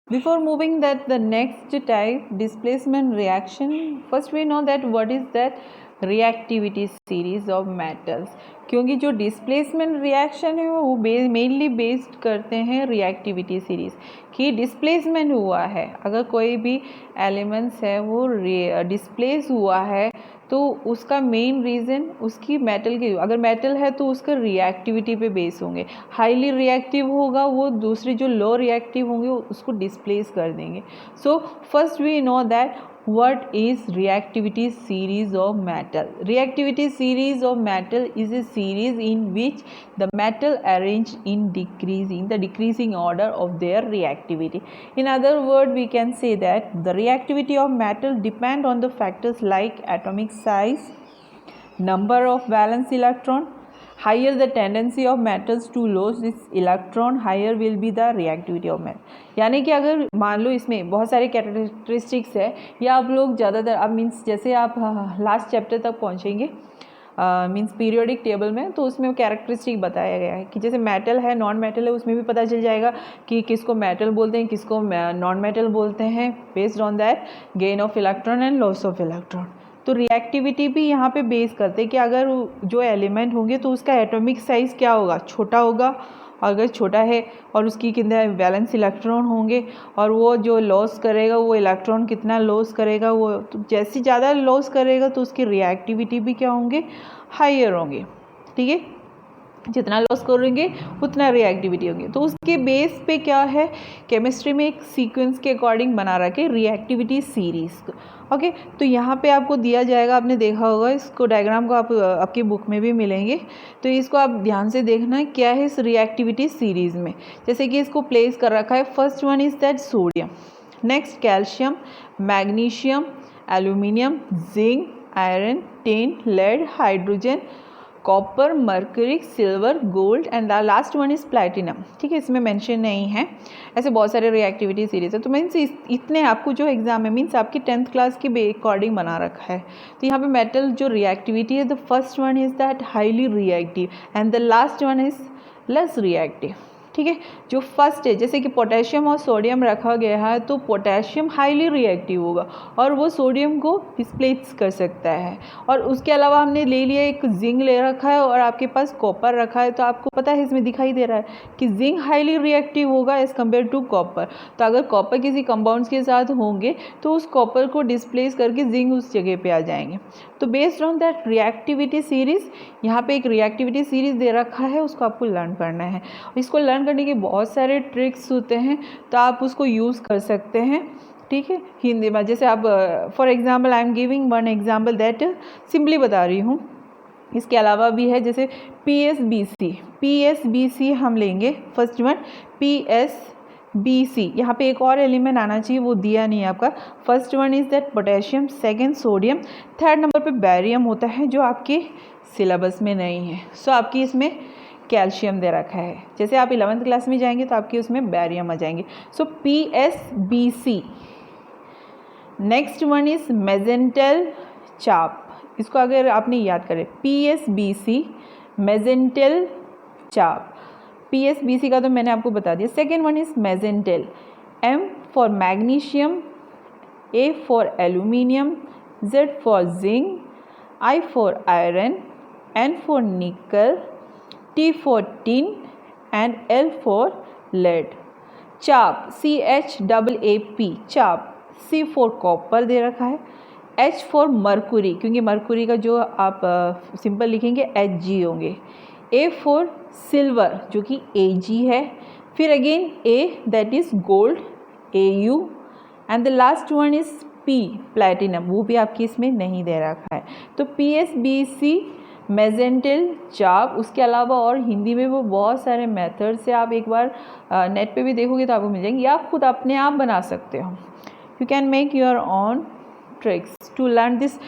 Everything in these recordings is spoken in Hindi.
Before moving that the next type displacement reaction, first we know that what is that reactivity series of metals. क्योंकि जो डिस्प्लेसमेंट रिएक्शन है वो मेनली बेस्ड करते हैं रिएक्टिविटी सीरीज कि डिस्प्लेसमेंट हुआ है, अगर कोई भी एलिमेंट्स है वो डिस्प्लेस हुआ है तो उसका मेन रीज़न उसकी मेटल की, अगर मेटल है तो उसका रिएक्टिविटी पे बेस होंगे, हाईली रिएक्टिव होगा वो दूसरे जो लो रिएक्टिव होंगे उसको डिस्प्लेस कर देंगे. So first we know that what is reactivity series of metal. Reactivity series of metal is a series in which the metal arranged in the decreasing order of their reactivity. In other words, we can say that the reactivity of metal depend on the factors like atomic size, number of valence electron. Higher the tendency of metals to lose this electron, higher will be the reactivity of metal. यानी कि अगर मान लो इसमें बहुत सारे कैरेक्टरिस्टिक्स है या आप लोग ज़्यादातर अब मीन्स जैसे आप लास्ट चैप्टर तक पहुँचेंगे मीन्स पीरियोडिक टेबल में, तो उसमें कैरेक्टरिस्टिक बताया गया है कि जैसे मेटल है नॉन मेटल है उसमें भी पता चल जाएगा कि किसको मेटल बोलते हैं किसको नॉन मेटल बोलते हैं based on that gain of electron and loss of electron. तो रिएक्टिविटी भी यहाँ पे बेस करते हैं कि अगर जो एलिमेंट होंगे तो उसका एटॉमिक साइज़ क्या होगा, छोटा होगा, अगर छोटा है और उसकी कितने वैलेंस इलेक्ट्रॉन होंगे और वो जो लॉस करेगा वो इलेक्ट्रॉन कितना लॉस करेगा, वो तो जैसे ज़्यादा लॉस करेगा तो उसकी रिएक्टिविटी भी क्या होंगे, हायर होंगे. ठीक है, जितना लॉस करेंगे उतना रिएक्टिविटी होगी. तो उसके बेस पे क्या है, केमिस्ट्री में एक सीक्वेंस के अकॉर्डिंग बना रखे रिएक्टिविटी सीरीज. ओके, तो यहाँ पे आपको दिया जाएगा, आपने देखा होगा इसको डायग्राम को, आप आपकी बुक में भी मिलेंगे, तो इसको आप ध्यान से देखना क्या है इस रिएक्टिविटी सीरीज़ में. जैसे कि इसको प्लेस कर रखा है, first one is that sodium, next calcium, magnesium, aluminium, zinc, iron, tin, lead, hydrogen, copper, mercury, silver, gold and the last one is platinum. ठीक है, इसमें मेंशन नहीं है. ऐसे बहुत सारे रिएक्टिविटी सीरीज है. तो मीन्स इतने आपको जो एग्जाम है मीन्स आपकी 10th क्लास के अकॉर्डिंग बना रखा है. तो यहाँ पे मेटल जो रिएक्टिविटी है, the first one is that highly reactive and the last one is less reactive. ठीक है, जो फर्स्ट है जैसे कि पोटेशियम और सोडियम रखा गया है, तो पोटेशियम हाईली रिएक्टिव होगा और वो सोडियम को डिस्प्लेस कर सकता है. और उसके अलावा हमने ले लिया एक जिंक ले रखा है और आपके पास कॉपर रखा है, तो आपको पता है इसमें दिखाई दे रहा है कि जिंक हाईली रिएक्टिव होगा एज़ कम्पेयर टू कॉपर. तो अगर कॉपर किसी कंपाउंड्स के साथ होंगे तो उस कॉपर को डिस्प्लेस करके जिंक उस जगह पे आ जाएंगे. तो based on that reactivity series, यहाँ पे एक रिएक्टिविटी सीरीज़ दे रखा है, उसको आपको लर्न करना है. इसको लर्न करने के बहुत सारे ट्रिक्स होते हैं, तो आप उसको यूज़ कर सकते हैं. ठीक है, हिंदी में जैसे आप for example I am giving one example that simply बता रही हूँ. इसके अलावा भी है जैसे PSBC हम लेंगे. फर्स्ट वन PSBC, यहाँ पे एक और एलिमेंट आना चाहिए, वो दिया नहीं है आपका. First one is that potassium, second sodium, third number पे बैरियम होता है जो आपके सिलेबस में नहीं है. सो आपकी इसमें कैल्शियम दे रखा है. जैसे आप 11th क्लास में जाएंगे तो आपके उसमें बैरियम आ जाएंगे. सो PSBC. नेक्स्ट वन इज मेजेंटल चाप. इसको अगर आपने याद करें, PSBC मेजेंटल चाप. PSBC का तो मैंने आपको बता दिया. Second one is magental, M for magnesium, A for aluminium, Z for zinc, I for iron, N for nickel, T for tin and L for lead. चाप CHAAP चाप. C for copper दे रखा है. H for mercury, क्योंकि मरकुरी का जो आप सिंपल लिखेंगे Hg होंगे. A for silver जो कि Ag है. फिर again A that is gold, Au, and the last one is P platinum, वो भी आपकी इसमें नहीं दे रखा है. तो PSBC मेजेंटल चाप. उसके अलावा और हिंदी में वो बहुत सारे मेथड से आप एक बार नेट पे भी देखोगे तो आपको मिल जाएंगे, या आप खुद अपने आप बना सकते हो. You can make your own tricks to learn this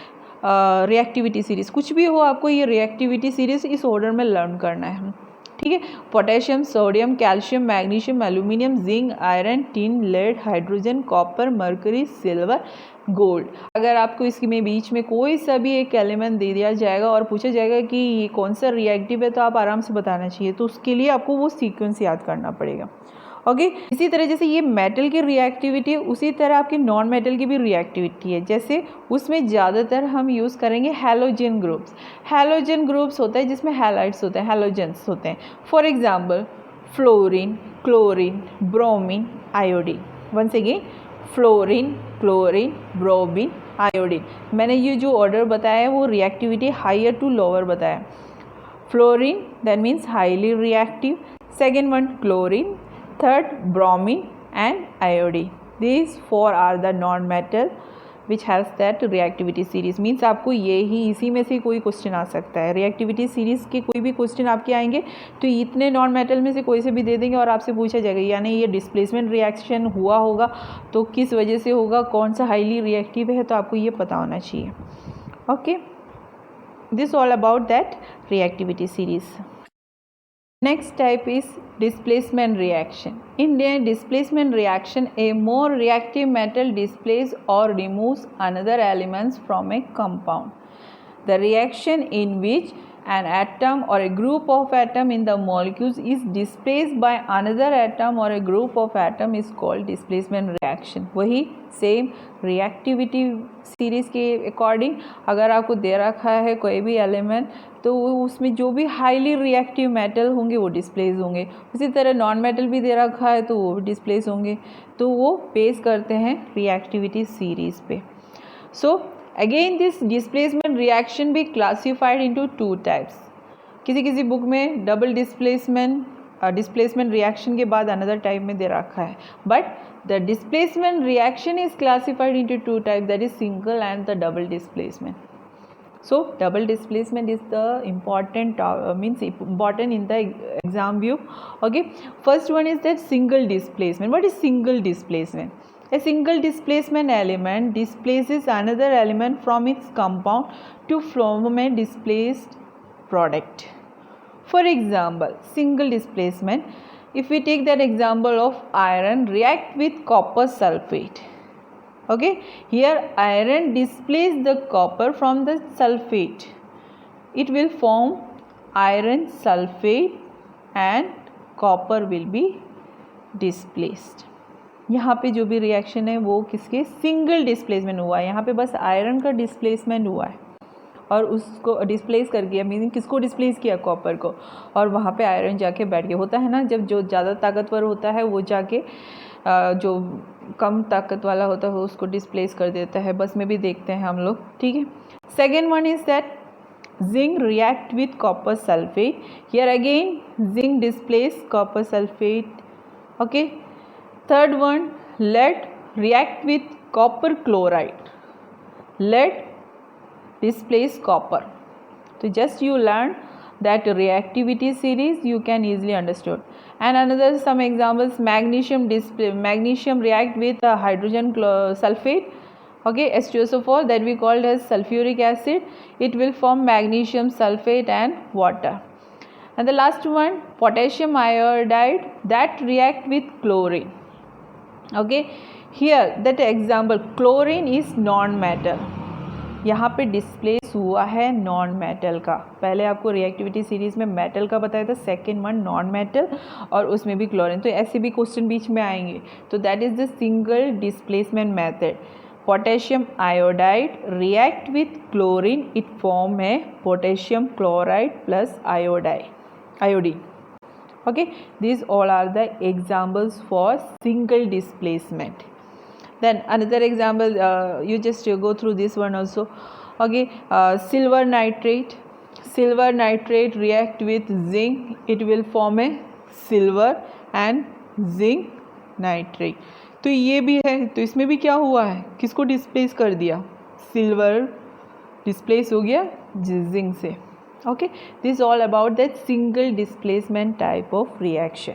reactivity series. कुछ भी हो आपको ये रिएक्टिविटी सीरीज़ इस ऑर्डर में लर्न करना है. ठीक है, potassium, sodium, calcium, magnesium, aluminium, zinc, iron, tin, lead, hydrogen, copper, mercury, silver, gold. अगर आपको इसमें बीच में कोई सा भी एक एलिमेंट दे दिया जाएगा और पूछा जाएगा कि ये कौन सा रिएक्टिव है, तो आप आराम से बताना चाहिए. तो उसके लिए आपको वो सीक्वेंस याद करना पड़ेगा. ओके इसी तरह जैसे ये मेटल की रिएक्टिविटी है, उसी तरह आपकी नॉन मेटल की भी रिएक्टिविटी है। जैसे उसमें ज़्यादातर हम यूज़ करेंगे हैलोजन ग्रुप्स। हैलोजन ग्रुप्स होता है जिसमें हैलाइड्स होते हैं, हैलोजेंस होते हैं। For example fluorine, chlorine, bromine, iodine. Once again fluorine, chlorine, bromine, iodine. मैंने ये जो ऑर्डर बताया है वो रिएक्टिविटी हायर टू लोअर बताया। Fluorine that means highly reactive, second one chlorine, third bromine and iodine. These four are the non-metal which has that reactivity series. Means आपको ये ही इसी में से कोई क्वेश्चन आ सकता है। रिएक्टिविटी सीरीज के कोई भी क्वेश्चन आपके आएंगे तो इतने नॉन मेटल में से कोई से भी दे देंगे और आपसे पूछा जाएगा यानी ये डिस्प्लेसमेंट रिएक्शन हुआ होगा तो किस वजह से होगा, कौन सा हाईली रिएक्टिव है, तो आपको ये पता होना चाहिए। Okay this all about that reactivity series. Next type is displacement reaction. In the displacement reaction, a more reactive metal displaces or removes another elements from a compound. The reaction in which an atom or a group of atoms in the molecules is displaced by another atom or a group of atoms is called displacement reaction. वही सेम रिएक्टिविटी सीरीज़ के अकॉर्डिंग अगर आपको दे रखा है कोई भी एलिमेंट तो उसमें जो भी हाईली रिएक्टिव मेटल होंगे वो डिस्प्लेस होंगे, उसी तरह नॉन मेटल भी दे रखा है तो वो भी डिस्प्लेस होंगे। तो वो बेस करते हैं रिएक्टिविटी सीरीज़ पे। So again this displacement reaction भी क्लासिफाइड इनटू टू टाइप्स। किसी किसी बुक में डबल डिस्प्लेसमेंट रिएक्शन के बाद अनदर टाइप में दे रखा है, but the displacement reaction is classified into two types, that is single and the double displacement. So double displacement is the important in the exam view. Okay, first one is that single displacement. What is single displacement? A single displacement element displaces another element from its compound to form a displaced product. For example, single displacement, if we take that example of iron react with copper sulfate. Okay, here iron displaces the copper from the sulfate. It will form iron sulfate and copper will be displaced. यहाँ पे जो भी रिएक्शन है वो किसके सिंगल डिस्प्लेसमेंट हुआ है, यहाँ पे बस आयरन का डिस्प्लेसमेंट हुआ है और उसको डिस्प्लेस कर दिया, मीनिंग किसको डिस्प्लेस किया, कॉपर को, और वहाँ पे आयरन जाके बैठ गया। होता है ना जब जो ज़्यादा ताकतवर होता है वो जाके जो कम ताकत वाला होता है उसको डिस्प्लेस कर देता है, बस में भी देखते हैं हम लोग। ठीक है, second one is that zinc react with copper sulphate. Here again zinc displace copper sulphate. Okay, third one lead react with copper chloride. Lead displace copper. So just you learn that reactivity series you can easily understood. And another some examples, magnesium react with hydrogen sulfate. Okay, H2SO4 that we called as sulfuric acid. It will form magnesium sulfate and water. And the last one, potassium iodide that react with chlorine. Okay, here that example chlorine is non-metal. यहाँ पे डिस्प्लेस हुआ है नॉन मेटल का। पहले आपको रिएक्टिविटी सीरीज़ में मेटल का बताया था, सेकेंड वन नॉन मेटल और उसमें भी क्लोरीन। तो ऐसे भी क्वेश्चन बीच में आएंगे। तो that is the single displacement method. Potassium iodide react with chlorine, it form है potassium chloride plus iodine. Okay, these all are the examples for single displacement. Then another example, you just go through this one also. Okay, silver nitrate react with zinc, it will form a silver and zinc nitrate. तो ये भी है, तो इसमें भी क्या हुआ है, किसको डिस्प्लेस कर दिया, सिल्वर डिस्प्लेस हो गया जिंक से। Okay, this all about that single displacement type of reaction.